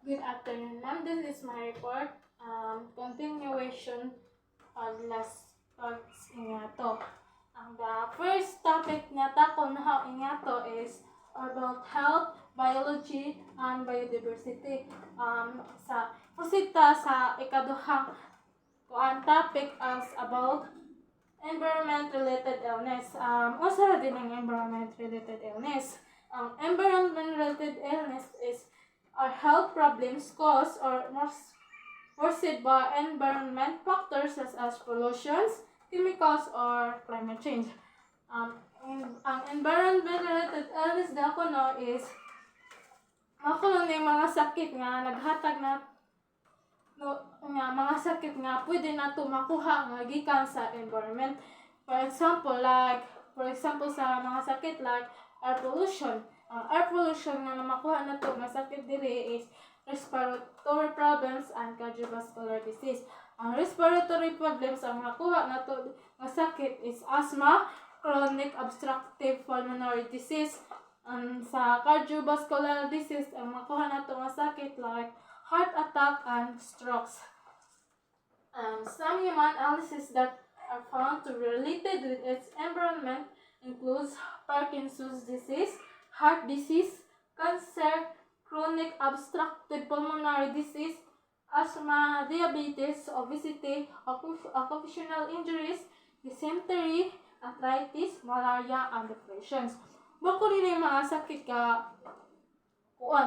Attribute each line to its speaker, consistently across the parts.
Speaker 1: Good afternoon, ma'am. This is my report. Continuation of last talks nga to. The first topic nga takon na nga to is about health, biology, and biodiversity. Sa prosita sa ikaduhang topic as about environment-related illness. Usa din ang environment-related illness. Ang environment-related illness is health problems caused or worsened by environment factors such as pollution, chemicals, or climate change. Ang environment-related illness na ako is makulong na yung mga sakit nga naghatag na nga mga sakit nga pwede na makuha nga gikan sa environment. For example sa mga sakit like air pollution. Air pollution nga makuha na nga sakit diri is respiratory problems and cardiovascular disease. Ang respiratory problems ang makuha na nga sakit is asthma, chronic obstructive pulmonary disease. Sa cardiovascular disease ang makuha na nga sakit like heart attack and strokes. Some human illnesses that are found to be related with its environment includes Parkinson's disease, heart disease, cancer, chronic obstructive pulmonary disease, asthma, diabetes, obesity, occupational injuries, dysentery, arthritis, malaria, and depression. Bako rin yung mga sakit ka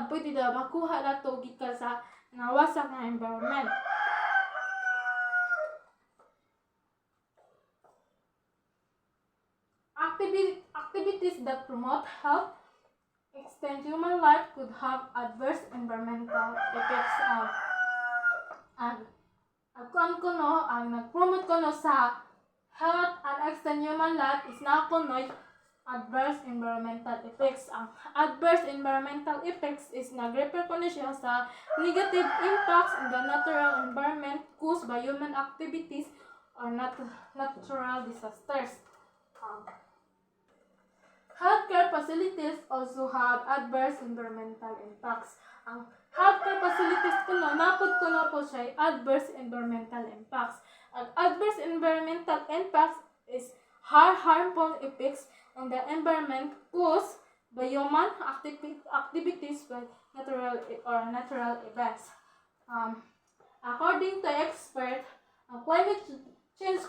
Speaker 1: pwede na makuha na to gikan sa nawasak na environment. Activities that promote health, extend human life could have adverse environmental effects. Ang nag-promote ko sa health and extend human life is na adverse environmental effects. Ang adverse environmental effects is nag-repercussion siya sa negative impacts in the natural environment caused by human activities or natural disasters. Healthcare facilities also have adverse environmental impacts. Ang healthcare facilities napod po siya adverse environmental impacts. Ang adverse environmental impacts is harmful effects on the environment caused by human activities by natural events. According to expert, ang climate change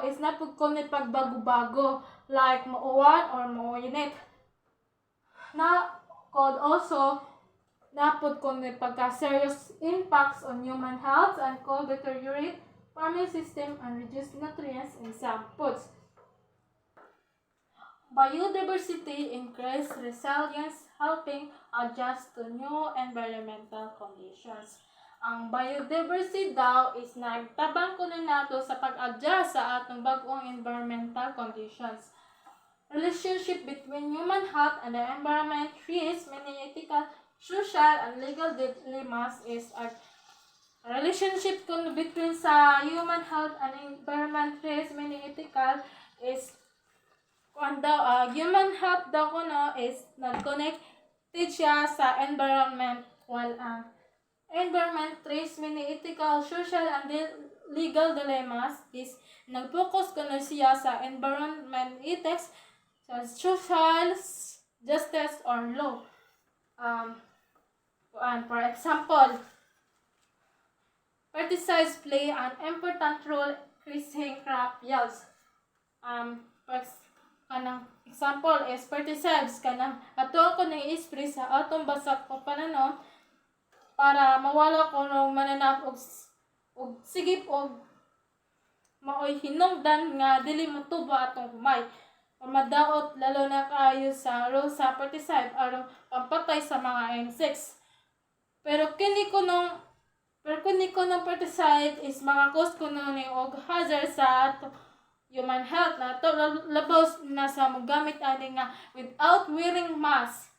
Speaker 1: is napod pagbago-bago like mauwan or mauinit. Could also napod pagka-serious impacts on human health and could deteriorate farming system and reduce nutrients in some foods. Biodiversity increase resilience, helping adjust to new environmental conditions. Ang biodiversity daw is nagtabang nato sa pag-adjust sa atong bagong environmental conditions. Relationship between human health and the environment creates many ethical, social, and legal dilemmas. Is a relationship between sa human health and environment creates many ethical is human health daw is nag-connected siya sa environment while ang environment trace many ethical, social, and legal dilemmas is nag-focus siya sa environment ethics, sa social justice or law. For example, pesticides play an important role increasing crop yields. Example is pesticides ato ko nang i-spray sa atong basak o pananaw para mawala ko ng mananap og sigip og maoy hinungdan nga dili mo tuba atong humay o madaot lalo na kaayo sa pesticide aron pampatay sa mga insects. Pero kini ko ng pesticide is mga cause ni og hazard sa human health na to labos na sa mogamit ani nga without wearing mask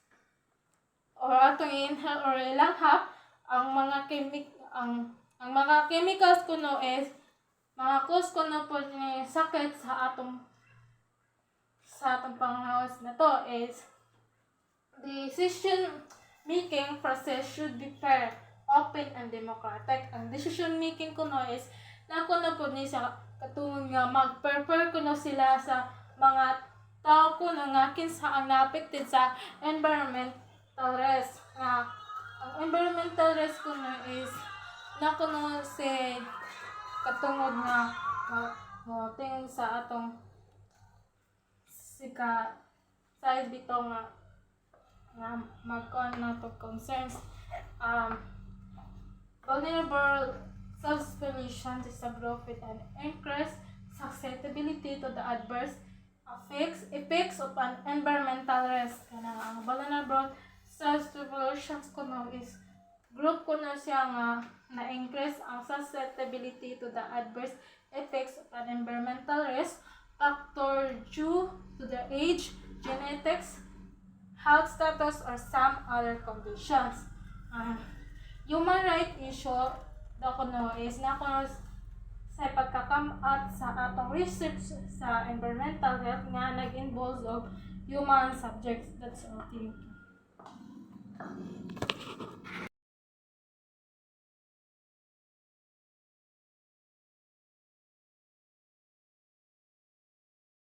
Speaker 1: or atong inhale or ilanghap ang mga chemicals is mga cause po ni sakit sa atong panghawas na to is decision making process should be fair, open and democratic. Ang decision making ko no is na ko na po ni sa katungod nga mag-prepare ko no sila sa mga tao ko no nga kinsa ang na-affected sa environmental risk. Nga ang environmental risk ko no is na ko no si katungod nga tingin sa atong sika size bitaw nga magkuhan na to concerns vulnerable subpopulation to growth with an increased susceptibility to the adverse effects of an environmental risk. Kanang ang vulnerable subpopulations ko no is group ko na siya nga na-increase ang susceptibility to the adverse effects of an environmental risk factor due to the age, genetics, health status, or some other conditions. Human right issue na kuno is na kuno sa pagkakamat sa atong research sa environmental health nga nag-involve of human subjects. That's all. Thank you.